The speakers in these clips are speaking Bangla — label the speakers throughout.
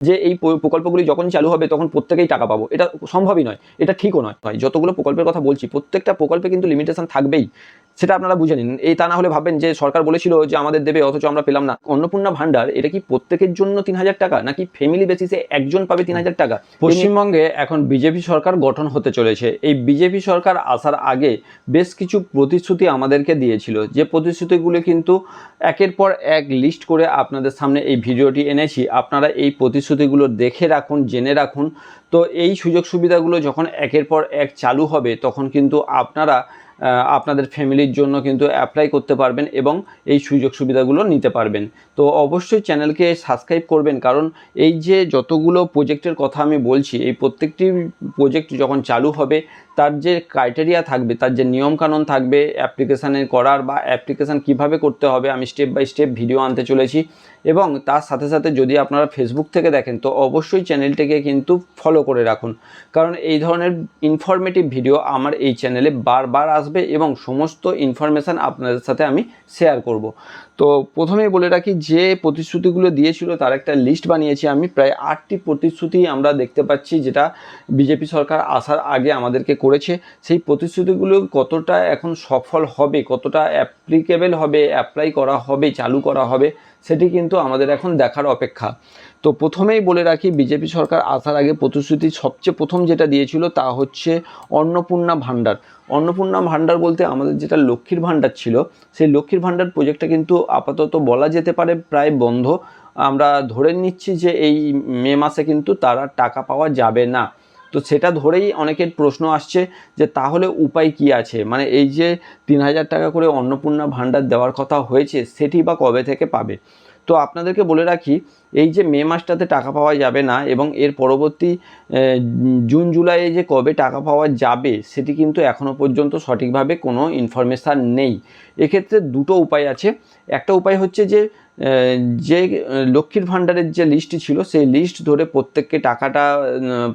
Speaker 1: যে এই প্রকল্পগুলি যখন চালু হবে তখন প্রত্যেকেই টাকা পাবো, এটা সম্ভবই নয়, এটা ঠিকও নয়। যতগুলো প্রকল্পের কথা বলছি প্রত্যেকটা প্রকল্পে কিন্তু লিমিটেশন থাকবেই, সেটা আপনারা বুঝে নিন। এই তা না হলে ভাববেন যে সরকার বলেছিল যে আমাদের দেবে অথচ আমরা পেলাম না। অন্নপূর্ণা ভান্ডার এটা কি প্রত্যেকের জন্য 3,000 টাকা, নাকি ফ্যামিলি বেসিসে একজন পাবে 3,000 টাকা? পশ্চিমবঙ্গে এখন বিজেপি সরকার গঠন হতে চলেছে। এই বিজেপি সরকার আসার আগে বেশ কিছু প্রতিশ্রুতি আমাদেরকে দিয়েছিল, যে প্রতিশ্রুতিগুলো কিন্তু একের পর এক লিস্ট করে আপনাদের সামনে এই ভিডিওটি এনেছি। আপনারা এই প্রতিশ্রুতিগুলো দেখে রাখুন, জেনে রাখুন। তো এই সুযোগ সুবিধাগুলো যখন একের পর এক চালু হবে তখন কিন্তু আপনারা আপনাদের ফ্যামিলির জন্য কিন্তু অ্যাপ্লাই করতে পারবেন এবং এই সুযোগ সুবিধাগুলো নিতে পারবেন। তো অবশ্যই চ্যানেলকে সাবস্ক্রাইব করবেন, কারণ এই যে যতগুলো প্রজেক্টের কথা আমি বলছি, এই প্রত্যেকটি প্রজেক্ট যখন চালু হবে তার যে ক্রাইটেরিয়া থাকবে, তার যে নিয়মকানুন থাকবে অ্যাপ্লিকেশানের করার বা অ্যাপ্লিকেশান কিভাবে করতে হবে, আমি স্টেপ বাই স্টেপ ভিডিও আনতে চলেছি। এবং তার সাথে সাথে যদি আপনারা ফেসবুক থেকে দেখেন তো অবশ্যই চ্যানেলটিকে কিন্তু ফলো করে রাখুন, কারণ এই ধরনের ইনফরমেটিভ ভিডিও আমার এই চ্যানেলে বারবার আসবে এবং সমস্ত ইনফরমেশান আপনাদের সাথে আমি শেয়ার করব। তো প্রথমেই বলে রাখি, যে প্রতিশ্রুতিগুলো দিয়েছিল তার একটা লিস্ট বানিয়েছি আমি। প্রায় 8টি প্রতিশ্রুতি আমরা দেখতে পাচ্ছি যেটা বিজেপি সরকার আসার আগে আমাদেরকে করেছে। সেই প্রতিশ্রুতিগুলো কতটা এখন সফল হবে, কতটা অ্যাপ্লিকেবল হবে, অ্যাপ্লাই করা হবে, চালু করা হবে, সেটি কিন্তু আমাদের এখন দেখার অপেক্ষা। তো প্রথমেই বলে রাখি, বিজেপি সরকার আসার আগে প্রতিশ্রুতি সবচেয়ে প্রথম যেটা দিয়েছিল তা হচ্ছে অন্নপূর্ণা ভাণ্ডার। অন্নপূর্ণা ভাণ্ডার বলতে আমাদের যেটা লক্ষ্মীর ভাণ্ডার ছিল, সেই লক্ষ্মীর ভাণ্ডার প্রজেক্টটা কিন্তু আপাতত বলা যেতে পারে প্রায় বন্ধ। আমরা ধরে নিচ্ছি যে এই মে মাসে কিন্তু তারা টাকা পাওয়া যাবে না। তো সেটা ধরেই অনেকের প্রশ্ন আসছে যে তাহলে উপায় কি আছে, মানে এই যে 3,000 টাকা করে অন্নপূর্ণা ভাণ্ডার দেওয়ার কথা হয়েছে সেটি বা কবে থেকে পাবে। তো আপনাদেরকে বলে রাখি, এই যে মে মাসটাতে টাকা পাওয়া যাবে না এবং এর পরবর্তী জুন জুলাইয়ে যে কবে টাকা পাওয়া যাবে সেটি কিন্তু এখনও পর্যন্ত সঠিকভাবে কোনো ইনফরমেশান নেই। এক্ষেত্রে দুটো উপায় আছে। একটা উপায় হচ্ছে যে লক্ষ্মীর ভাণ্ডারের যে লিস্টটি ছিল সেই লিস্ট ধরে প্রত্যেককে টাকাটা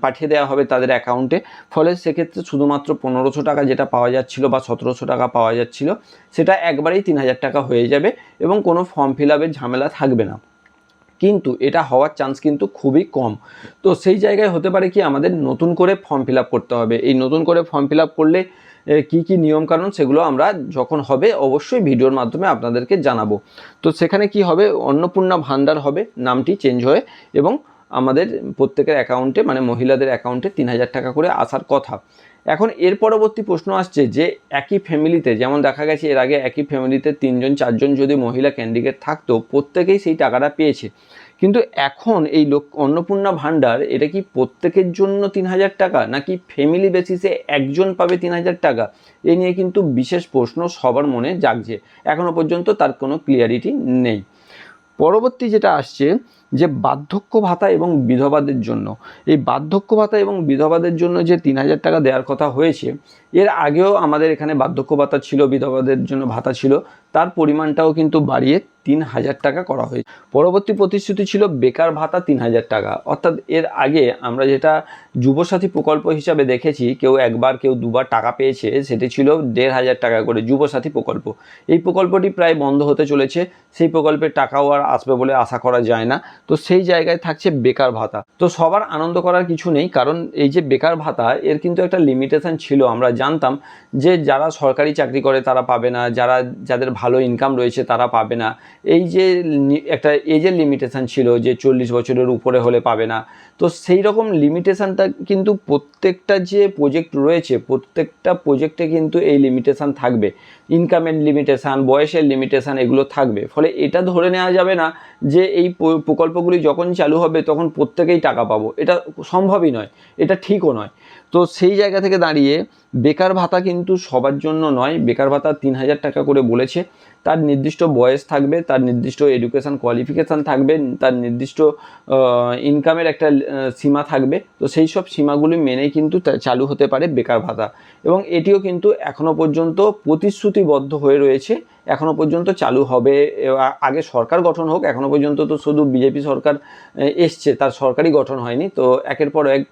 Speaker 1: পাঠিয়ে দেওয়া হবে তাদের অ্যাকাউন্টে। ফলে সেক্ষেত্রে শুধুমাত্র 1,500 টাকা যেটা পাওয়া যাচ্ছিল বা 1,700 টাকা পাওয়া যাচ্ছিল সেটা একবারেই 3,000 টাকা হয়ে যাবে এবং কোনো ফর্ম ফিল আপের ঝামেলা থাকবে না। কিন্তু এটা হওয়ার চান্স কিন্তু খুবই কম। তো সেই জায়গায় হতে পারে কি, আমাদের নতুন করে ফর্ম ফিল আপ করতে হবে। এই নতুন করে ফর্ম ফিল আপ করলে কী কী নিয়মকানুন সেগুলো আমরা যখন হবে অবশ্যই ভিডিওর মাধ্যমে আপনাদেরকে জানাবো। তো সেখানে কি হবে, অন্নপূর্ণা ভাণ্ডার হবে নামটি চেঞ্জ হয়ে, এবং আমাদের প্রত্যেকের অ্যাকাউন্টে মানে মহিলাদের অ্যাকাউন্টে 3,000 টাকা করে আসার কথা। এখন এর পরবর্তী প্রশ্ন আসছে যে একই ফ্যামিলিতে, যেমন দেখা গেছে এর আগে একই ফ্যামিলিতে 3জন 4জন যদি মহিলা ক্যান্ডিডেট থাকতো প্রত্যেকেই সেই টাকাটা পেয়েছে, কিন্তু এখন এই অন্নপূর্ণা ভাণ্ডার এটা কি প্রত্যেকের জন্য 3,000 টাকা, নাকি ফ্যামিলি বেসিসে একজন পাবে 3,000 টাকা? এ নিয়ে কিন্তু বিশেষ প্রশ্ন সবার মনে জাগছে। এখনও পর্যন্ত তার কোনো ক্লিয়ারিটি নেই। পরবর্তী যেটা আসছে যে বার্ধক্য ভাতা এবং বিধবাদের জন্য, এই বার্ধক্য ভাতা এবং বিধবাদের জন্য যে 3,000 টাকা দেওয়ার কথা হয়েছে, এর আগেও আমাদের এখানে বার্ধক্য ভাতা ছিল, বিধবাদের জন্য ভাতা ছিল, তার পরিমাণটাও কিন্তু বাড়িয়ে 3,000 টাকা করা হয়েছে। পরবর্তী প্রতিশ্রুতি ছিল বেকার ভাতা 3,000 টাকা। অর্থাৎ এর আগে আমরা যেটা যুবসাথী প্রকল্প হিসাবে দেখেছি, কেউ একবার কেউ দুবার টাকা পেয়েছে, সেটি ছিল 1,500 টাকা করে যুবসাথী প্রকল্প। এই প্রকল্পটি প্রায় বন্ধ হতে চলেছে, সেই প্রকল্পের টাকাও আর আসবে বলে আশা করা যায় না। তো সেই জায়গায় থাকছে বেকার ভাতা। তো সবার আনন্দ করার কিছু নেই, কারণ এই যে বেকার ভাতা এর কিন্তু একটা লিমিটেশন ছিল। আমরা জানতাম যে যারা সরকারি চাকরি করে তারা পাবে না, যাদের ভালো ইনকাম রয়েছে তারা পাবে না। এই যে একটা এজের লিমিটেশন ছিল যে 40 বছরের উপরে হলে পাবে না। তো সেই রকম লিমিটেশানটা কিন্তু প্রত্যেকটা যে প্রজেক্ট রয়েছে প্রত্যেকটা প্রজেক্টে কিন্তু এই লিমিটেশান থাকবে। ইনকামের লিমিটেশান, বয়সের লিমিটেশান এগুলো থাকবে। ফলে এটা ধরে নেওয়া যাবে না যে এই প্রকল্পগুলি যখন চালু হবে তখন প্রত্যেকেই টাকা পাবো, এটা সম্ভবই নয়, এটা ঠিকও নয়। তো সেই জায়গা থেকে দাঁড়িয়ে বেকার ভাতা কিন্তু সবার জন্য নয়। বেকার ভাতা 3,000 টাকা করে বলেছে। তার নির্দিষ্ট বয়স থাকবে, তার নির্দিষ্ট এডুকেশান কোয়ালিফিকেশান থাকবে, তার নির্দিষ্ট ইনকামের একটা সীমা থাকবে। তো সেই সব সীমাগুলি মেনেই কিন্তু চালু হতে পারে বেকার ভাতা, এবং এটিও কিন্তু এখনও পর্যন্ত প্রতিশ্রুতিবদ্ধ হয়ে রয়েছে, এখনও পর্যন্ত চালু হবে। আগে সরকার গঠন হোক, এখনও পর্যন্ত তো শুধু বিজেপি সরকার এসছে, তার সরকারই গঠন হয়নি। তো একের পর এক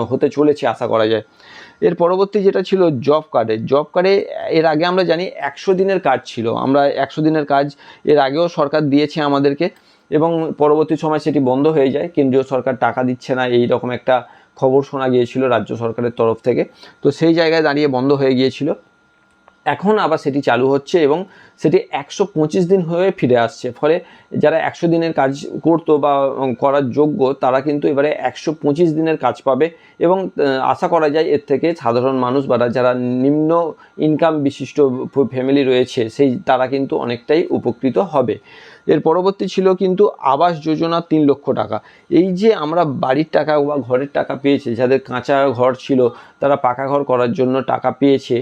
Speaker 1: হতে চলেছে আশা করা যায়। এর পরবর্তী যেটা ছিল জব কার্ডে এর আগে আমরা জানি 100 দিনের কাজ ছিল। আমরা 100 দিনের কাজ এর আগেও সরকার দিয়েছে আমাদেরকে, এবং পরবর্তী সময় সেটি বন্ধ হয়ে যায়, কেন্দ্রীয় সরকার টাকা দিচ্ছে না এই রকম একটা খবর শোনা গিয়েছিল রাজ্য সরকারের তরফ থেকে। তো সেই জায়গায় দাঁড়িয়ে বন্ধ হয়ে গিয়েছিল। এখন আবার সেটি চালু হচ্ছে এবং সেটি 125 দিন হয়ে ফিরে আসছে। ফলে যারা 100 দিনের কাজ করতো বা করার যোগ্য তারা কিন্তু এবারে 125 দিনের কাজ পাবে এবং আশা করা যায় এর থেকে সাধারণ মানুষ বা যারা নিম্ন ইনকাম বিশিষ্ট ফ্যামিলি রয়েছে তারা কিন্তু অনেকটাই উপকৃত হবে। এর পরবর্তী ছিল কিন্তু আবাস যোজনা 3 লক্ষ টাকা। এই যে আমরা বাড়ির টাকা বা ঘরের টাকা পেয়েছে, যাদের কাঁচা ঘর ছিল তারা পাকা ঘর করার জন্য টাকা পেয়েছে,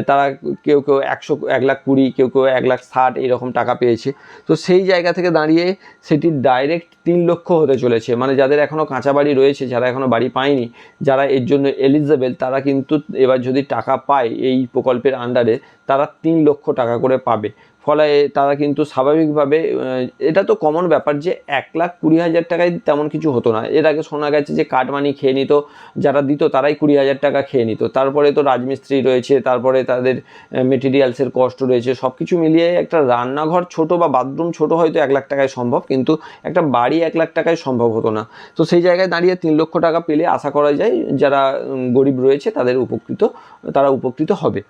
Speaker 1: তারা কেউ 1,20,000, কেউ 1,60,000 এইরকম টাকা পেয়েছে। তো সেই জায়গা থেকে দাঁড়িয়ে সেটি ডাইরেক্ট 3 লক্ষ হতে চলেছে। মানে যাদের এখনও কাঁচা বাড়ি রয়েছে, যারা এখনও বাড়ি পায়নি, যারা এর জন্য এলিজেবল, তারা কিন্তু এবার যদি টাকা পায় এই প্রকল্পের আন্ডারে, তারা 3 লক্ষ টাকা করে পাবে। ফলে তারা কিন্তু স্বাভাবিকভাবে, এটা তো কমন ব্যাপার যে 1,20,000 টাকায় তেমন কিছু হতো না। এর আগে শোনা গেছে যে কাটমানি খেয়ে নিত, যারা দিত তারাই 20,000 টাকা খেয়ে নিত। তারপরে তো রাজমিস্ত্রি রয়েছে, তারপরে তাদের মেটেরিয়ালসের কষ্ট রয়েছে, সব কিছু মিলিয়ে একটা রান্নাঘর ছোট বা বাথরুম ছোট হয়তো 1 লাখ টাকায় সম্ভব, কিন্তু একটা বাড়ি 1 লাখ টাকায় সম্ভব হতো না। তো সেই জায়গায় দাঁড়িয়ে 3 লক্ষ টাকা পেলে আশা করা যায় যারা গরিব রয়েছে তারা উপকৃত হবে।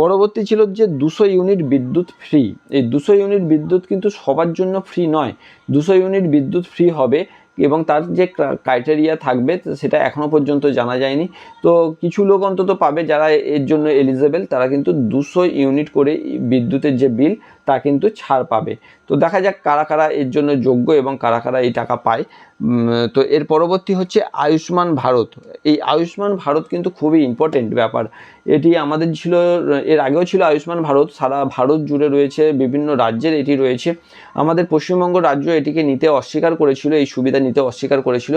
Speaker 1: পরবর্তী ছিল যে 200 ইউনিট বিদ্যুৎ ফ্রি। এই 200 ইউনিট বিদ্যুৎ কিন্তু সবার জন্য ফ্রি নয়। 200 ইউনিট বিদ্যুৎ ফ্রি হবে এবং তার যে ক্রাইটেরিয়া থাকবে সেটা এখনও পর্যন্ত জানা যায়নি। তো কিছু লোক অন্তত পাবে যারা এর জন্য এলিজেবল, তারা কিন্তু 200 ইউনিট করে বিদ্যুতের যে বিল তা কিন্তু ছাড় পাবে। তো দেখা যাক কারা কারা এর জন্য যোগ্য এবং কারা কারা এই টাকা পায়। তো এর পরবর্তী হচ্ছে আয়ুষ্মান ভারত। এই আয়ুষ্মান ভারত কিন্তু খুবই ইম্পর্টেন্ট ব্যাপার। এটি আমাদের ছিল, এর আগেও ছিল আয়ুষ্মান ভারত, সারা ভারত জুড়ে রয়েছে, বিভিন্ন রাজ্যের এটি রয়েছে। আমাদের পশ্চিমবঙ্গ রাজ্য এটিকে নিতে অস্বীকার করেছিল, এই সুবিধা নিতে অস্বীকার করেছিল।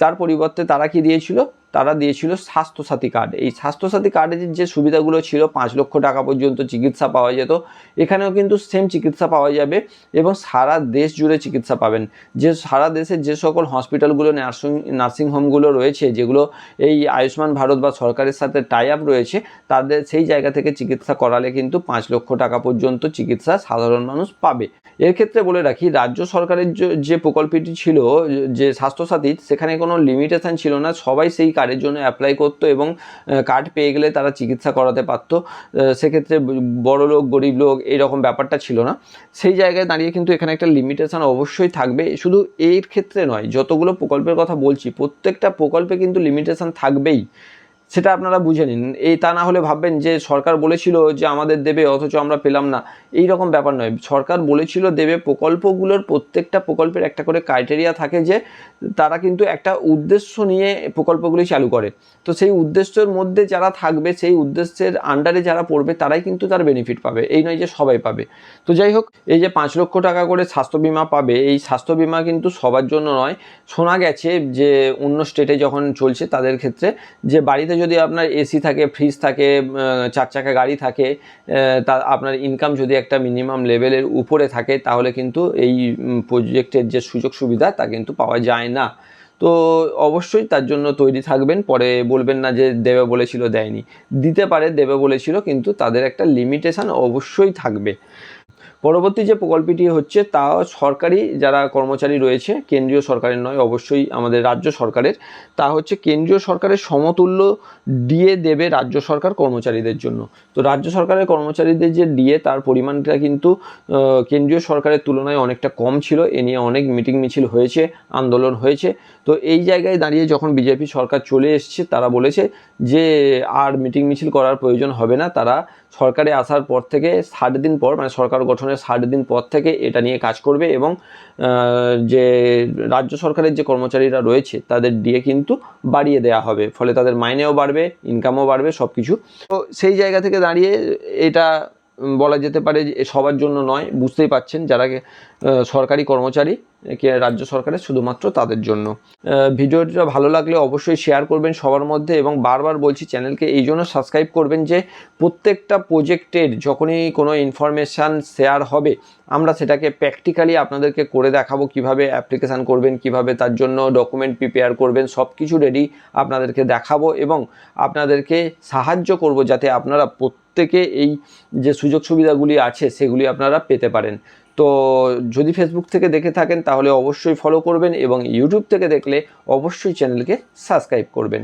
Speaker 1: তার পরিবর্তে তারা কি দিয়েছিল? তারা দিয়েছিল স্বাস্থ্যসাথী কার্ড। এই স্বাস্থ্যসাথী কার্ডের যে সুবিধাগুলো ছিল, 5 লক্ষ টাকা পর্যন্ত চিকিৎসা পাওয়া যেত, এখানেও কিন্তু সেম চিকিৎসা পাওয়া যাবে এবং সারা দেশ জুড়ে চিকিৎসা পাবেন। যে সারা দেশের যে সকল হসপিটালগুলো, নার্সিংহোমগুলো রয়েছে, যেগুলো এই আয়ুষ্মান ভারত বা সরকারের সাথে টাই আপ রয়েছে, তাদের সেই জায়গা থেকে চিকিৎসা করালে কিন্তু 5 লক্ষ টাকা পর্যন্ত চিকিৎসা সাধারণ মানুষ পাবে। এর ক্ষেত্রে বলে রাখি, রাজ্য সরকারের যে প্রকল্পটি ছিল, যে স্বাস্থ্যসাথী, সেখানে কোনো লিমিটেশন ছিল না, সবাই সেই কার্ডের জন্য অ্যাপ্লাই করতো এবং কার্ড পেয়ে গেলে তারা চিকিৎসা করাতে পারত। সেক্ষেত্রে বড় লোক গরিব লোক এইরকম ব্যাপারটা ছিল না। সেই জায়গায় দাঁড়িয়ে কিন্তু এখানে একটা লিমিটেশন অবশ্যই থাকবে। শুধু এর ক্ষেত্রে নয়, যতগুলো প্রকল্পের কথা বলছি প্রত্যেকটা প্রকল্পে কিন্তু লিমিটেশন থাকবেই, সেটা আপনারা বুঝে নিন। তা না হলে ভাববেন যে সরকার বলেছিল যে আমাদের দেবে অথচ আমরা পেলাম না, এই রকম ব্যাপার নয়। সরকার বলেছিল দেবে, প্রকল্পগুলোর প্রত্যেকটা প্রকল্পের একটা করে ক্রাইটেরিয়া থাকে যে তারা কিন্তু একটা উদ্দেশ্য নিয়ে প্রকল্পগুলি চালু করে। তো সেই উদ্দেশ্যের মধ্যে যারা থাকবে, সেই উদ্দেশ্যের আন্ডারে যারা পড়বে, তারাই কিন্তু তার বেনিফিট পাবে, এই নয় যে সবাই পাবে। তো যাই হোক, এই যে 5 লক্ষ টাকা করে স্বাস্থ্য বিমা পাবে, এই স্বাস্থ্য বিমা কিন্তু সবার জন্য নয়। শোনা গেছে যে অন্য স্টেটে যখন চলছে তাদের ক্ষেত্রে, যে বাড়িতে যদি আপনার এসি থাকে, ফ্রিজ থাকে, 4 চাকা গাড়ি থাকে, তা আপনার ইনকাম যদি একটা মিনিমাম লেভেলের উপরে থাকে, তাহলে কিন্তু এই প্রজেক্টের যে সুযোগ সুবিধা তা কিন্তু পাওয়া যায় না। তো অবশ্যই তার জন্য তৈরি থাকবেন, পরে বলবেন না যে দেবে বলেছিল দেয়নি। দিতে পারে, দেবে বলেছিল, কিন্তু তাদের একটা লিমিটেশন অবশ্যই থাকবে। পরবর্তী যে প্রকল্পটি হচ্ছে তা সরকারি যারা কর্মচারী রয়েছে, কেন্দ্রীয় সরকারের নয়, অবশ্যই আমাদের রাজ্য সরকারের। তা হচ্ছে কেন্দ্রীয় সরকারের সমতুল্য ডিএ দেবে রাজ্য সরকার কর্মচারীদের জন্য। তো রাজ্য সরকারের কর্মচারীদের যে ডিএ, তার পরিমাণটা কিন্তু কেন্দ্রীয় সরকারের তুলনায় অনেকটা কম ছিল। এ নিয়ে অনেক মিটিং মিছিল হয়েছে, আন্দোলন হয়েছে। তো এই জায়গায় দাঁড়িয়ে যখন বিজেপি সরকার চলে এসছে, তারা বলেছে যে আর মিটিং মিছিল করার প্রয়োজন হবে না। তারা সরকারে আসার পর থেকে 60 দিন পর, মানে সরকার গঠনের 60 দিন পর থেকে এটা নিয়ে কাজ করবে এবং যে রাজ্য সরকারের যে কর্মচারীরা রয়েছে তাদের ডিএ কিন্তু বাড়িয়ে দেওয়া হবে। ফলে তাদের মাইনেও বাড়বে, ইনকামও বাড়বে, সব কিছু। তো সেই জায়গা থেকে দাঁড়িয়ে এটা বলা যেতে পারে যে সবার জন্য নয়, বুঝতেই পাচ্ছেন, যারা সরকারি কর্মচারী রাজ্য সরকারের, শুধুমাত্র তাদের জন্য। ভিডিওটা ভালো লাগলে অবশ্যই শেয়ার করবেন সবার মধ্যে এবং বারবার বলছি চ্যানেলকে এই জন্য সাবস্ক্রাইব করবেন যে প্রত্যেকটা প্রজেক্টের যখনই কোনো ইনফরমেশান শেয়ার হবে, আমরা সেটাকে প্র্যাকটিক্যালি আপনাদেরকে করে দেখাবো, কিভাবে অ্যাপ্লিকেশান করবেন, কিভাবে তার জন্য ডকুমেন্ট প্রিপেয়ার করবেন, সব কিছু রেডি আপনাদেরকে দেখাবো এবং আপনাদেরকে সাহায্য করব যাতে আপনারা প্রত্যেকে এই যে সুযোগ সুবিধাগুলি আছে সেগুলি আপনারা পেতে পারেন। তো যদি ফেসবুক থেকে দেখে থাকেন তাহলে অবশ্যই ফলো করবেন এবং ইউটিউব থেকে দেখলে অবশ্যই চ্যানেলকে সাবস্ক্রাইব করবেন।